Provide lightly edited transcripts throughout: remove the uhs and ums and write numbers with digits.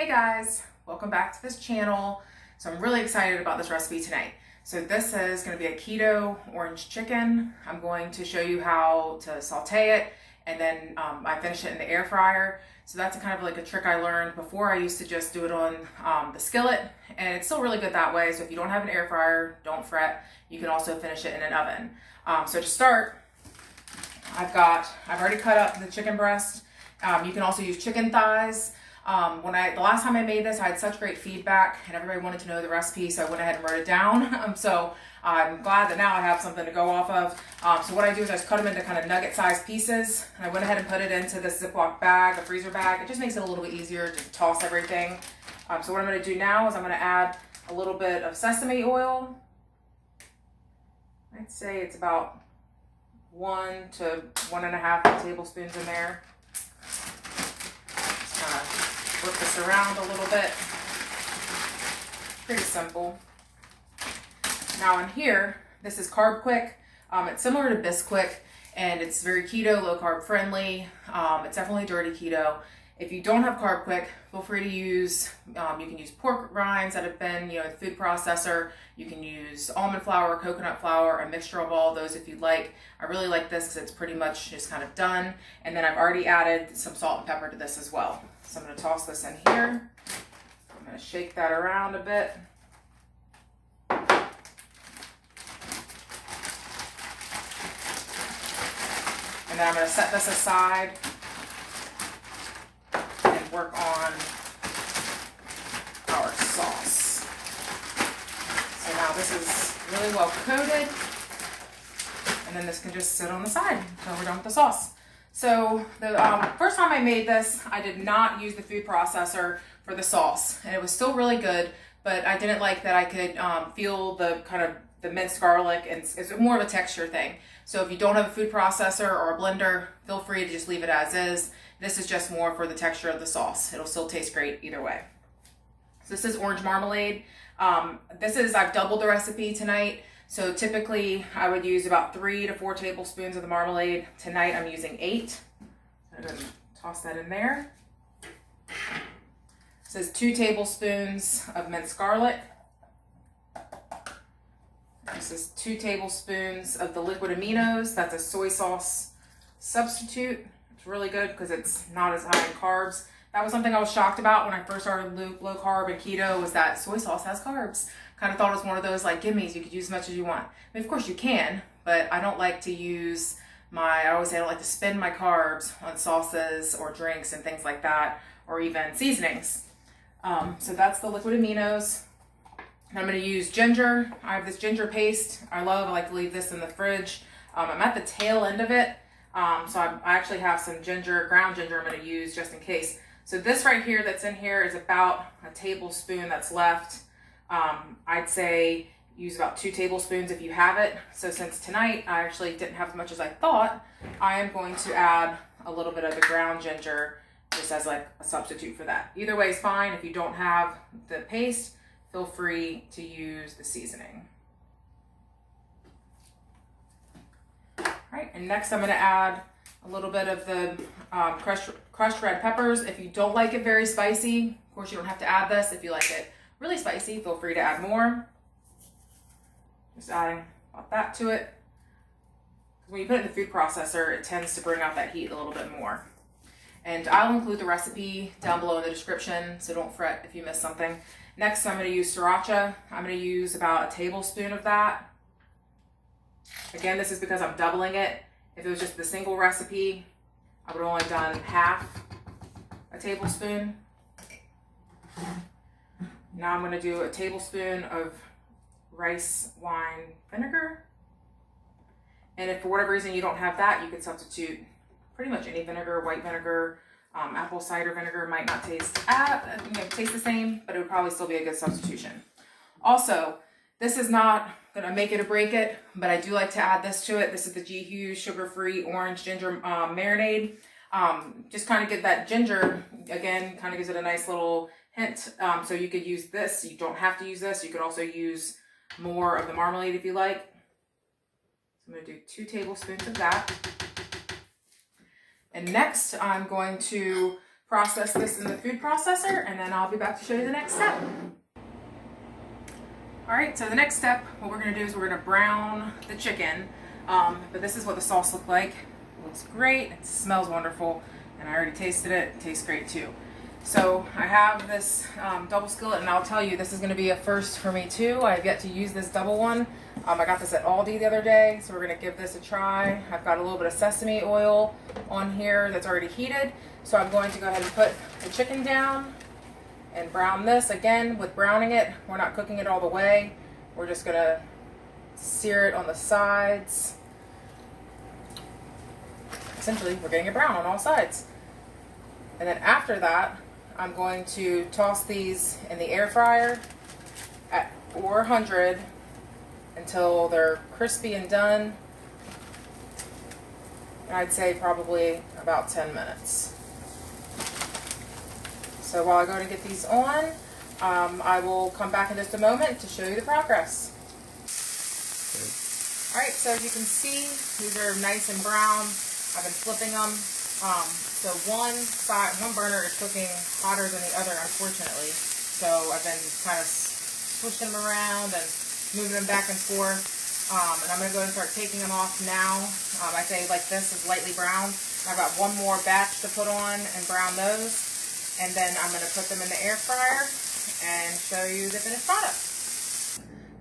Hey guys, welcome back to this channel. So I'm really excited about this recipe tonight. So this is going to be a keto orange chicken. I'm going to show you how to saute it, and then I finish it in the air fryer. So that's kind of like a trick I learned. Before I used to just do it on the skillet, and it's still really good that way. So if you don't have an air fryer, don't fret. You can also finish it in an oven. So to start, I've already cut up the chicken breast. You can also use chicken thighs. The last time I made this, I had such great feedback and everybody wanted to know the recipe, so I went ahead and wrote it down. So I'm glad that now I have something to go off of. So what I do is I just cut them into kind of nugget sized pieces, and I went ahead and put it into this Ziploc bag, a freezer bag. It just makes it a little bit easier to toss everything. So what I'm going to do now is I'm going to add a little bit of sesame oil. I'd say it's about 1 to 1.5 tablespoons in there. Work this around a little bit. Pretty simple. Now in here, this is carbquick. It's similar to Tbsp, and it's very keto, low carb friendly. It's definitely dirty keto. If you don't have carbquick, feel free to use, you can use pork rinds that have been, the food processor. You can use almond flour, coconut flour, a mixture of all of those if you'd like. I really like this because it's pretty much just kind of done. And then I've already added some salt and pepper to this as well. So I'm going to toss this in here. I'm going to shake that around a bit. And then I'm going to set this aside and work on our sauce. So now this is really well coated, and then this can just sit on the side until we're done with the sauce. So the first time I made this, I did not use the food processor for the sauce, and it was still really good, but I didn't like that I could feel the kind of the minced garlic, and it's more of a texture thing. So if you don't have a food processor or a blender, feel free to just leave it as is. This is just more for the texture of the sauce. It'll still taste great either way. So this is orange marmalade. I've doubled the recipe tonight. So typically I would use about 3 to 4 tablespoons of the marmalade. Tonight I'm using 8. I'm going to toss that in there. It says 2 tablespoons of minced garlic. This is 2 tablespoons of the liquid aminos. That's a soy sauce substitute. It's really good because it's not as high in carbs. That was something I was shocked about when I first started low carb and keto, was that soy sauce has carbs. Kind of thought it was one of those like gimmies, you could use as much as you want. I mean, of course you can, but I don't like to use I always say I don't like to spend my carbs on sauces or drinks and things like that, or even seasonings. So that's the liquid aminos. I'm going to use ginger. I have this ginger paste. I like to leave this in the fridge. I'm at the tail end of it. So I actually have some ground ginger I'm going to use just in case. So this right here that's in here is about a tablespoon that's left. I'd say use about 2 tablespoons if you have it. So since tonight I actually didn't have as much as I thought, I am going to add a little bit of the ground ginger just as like a substitute for that. Either way is fine. If you don't have the paste, feel free to use the seasoning. All right, and next I'm going to add a little bit of the crushed red peppers. If you don't like it very spicy, of course you don't have to add this. If you like it really spicy, feel free to add more. Just adding about that to it. When you put it in the food processor, it tends to bring out that heat a little bit more. And I'll include the recipe down below in the description, so don't fret if you miss something. Next, I'm going to use sriracha. I'm going to use about a tablespoon of that. Again, this is because I'm doubling it. If it was just the single recipe, I would have only done half a tablespoon. Now I'm going to do a tablespoon of rice wine vinegar. And if for whatever reason you don't have that, you can substitute pretty much any vinegar. White vinegar, apple cider vinegar might not taste the same, but it would probably still be a good substitution. Also, this is not going to make it or break it, but I do like to add this to it. This is the G Hughes sugar-free orange ginger marinade. Just kind of get that ginger, again, kind of gives it a nice little hint. So you could use this. You don't have to use this. You could also use more of the marmalade if you like. So I'm going to do 2 tablespoons of that. And next I'm going to process this in the food processor, and then I'll be back to show you the next step. All right, so the next step, what we're gonna do is we're gonna brown the chicken, but this is what the sauce looks like. It looks great, it smells wonderful, and I already tasted it. It tastes great too. So I have this double skillet, and I'll tell you, this is gonna be a first for me too. I have yet to use this double one. I got this at Aldi the other day, so we're gonna give this a try. I've got a little bit of sesame oil on here that's already heated. So I'm going to go ahead and put the chicken down and brown this. Again, with browning it, we're not cooking it all the way. We're just gonna sear it on the sides. Essentially, we're getting it brown on all sides. And then after that, I'm going to toss these in the air fryer at 400 until they're crispy and done. And I'd say probably about 10 minutes. So while I go to get these on, I will come back in just a moment to show you the progress. All right, so as you can see, these are nice and brown. I've been flipping them. So one burner is cooking hotter than the other, unfortunately. So I've been kind of swishing them around and moving them back and forth. And I'm gonna go and start taking them off now. I say like this is lightly browned. I've got one more batch to put on and brown those. And then I'm going to put them in the air fryer and show you the finished product.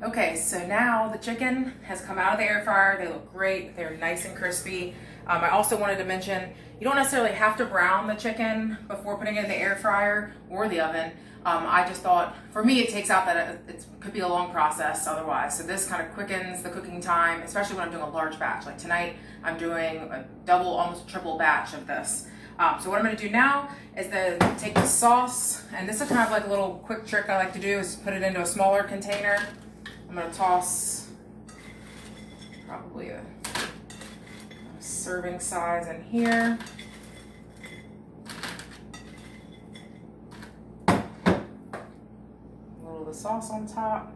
Okay, so now the chicken has come out of the air fryer. They look great. They're nice and crispy. I also wanted to mention, you don't necessarily have to brown the chicken before putting it in the air fryer or the oven. I just thought, for me, it takes out that it could be a long process otherwise. So this kind of quickens the cooking time, especially when I'm doing a large batch. Like tonight, I'm doing a double, almost triple batch of this. So what I'm going to do now is take the sauce, and this is kind of like a little quick trick I like to do, is put it into a smaller container. I'm going to toss probably a serving size in here. A little of the sauce on top.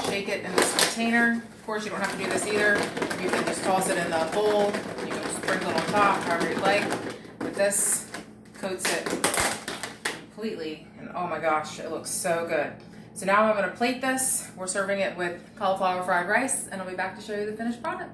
Shake it in this container. Of course, you don't have to do this either. You can just toss it in the bowl. You can sprinkle it on top, however you'd like. But this coats it completely, and oh my gosh, it looks so good. So now I'm going to plate this. We're serving it with cauliflower fried rice, and I'll be back to show you the finished product.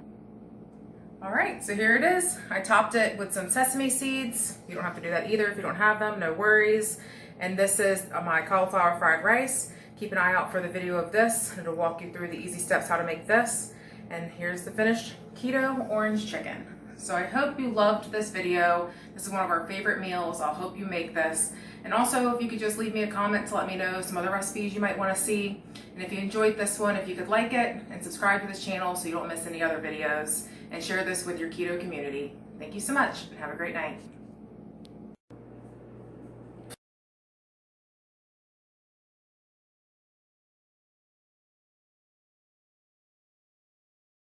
All right, so here it is. I topped it with some sesame seeds. You don't have to do that either if you don't have them, no worries. And this is my cauliflower fried rice. Keep an eye out for the video of this. It'll walk you through the easy steps how to make this. And here's the finished keto orange chicken. So I hope you loved this video. This is one of our favorite meals. I hope you make this. And also, if you could just leave me a comment to let me know some other recipes you might want to see. And if you enjoyed this one, if you could like it and subscribe to this channel so you don't miss any other videos. And share this with your keto community. Thank you so much and have a great night.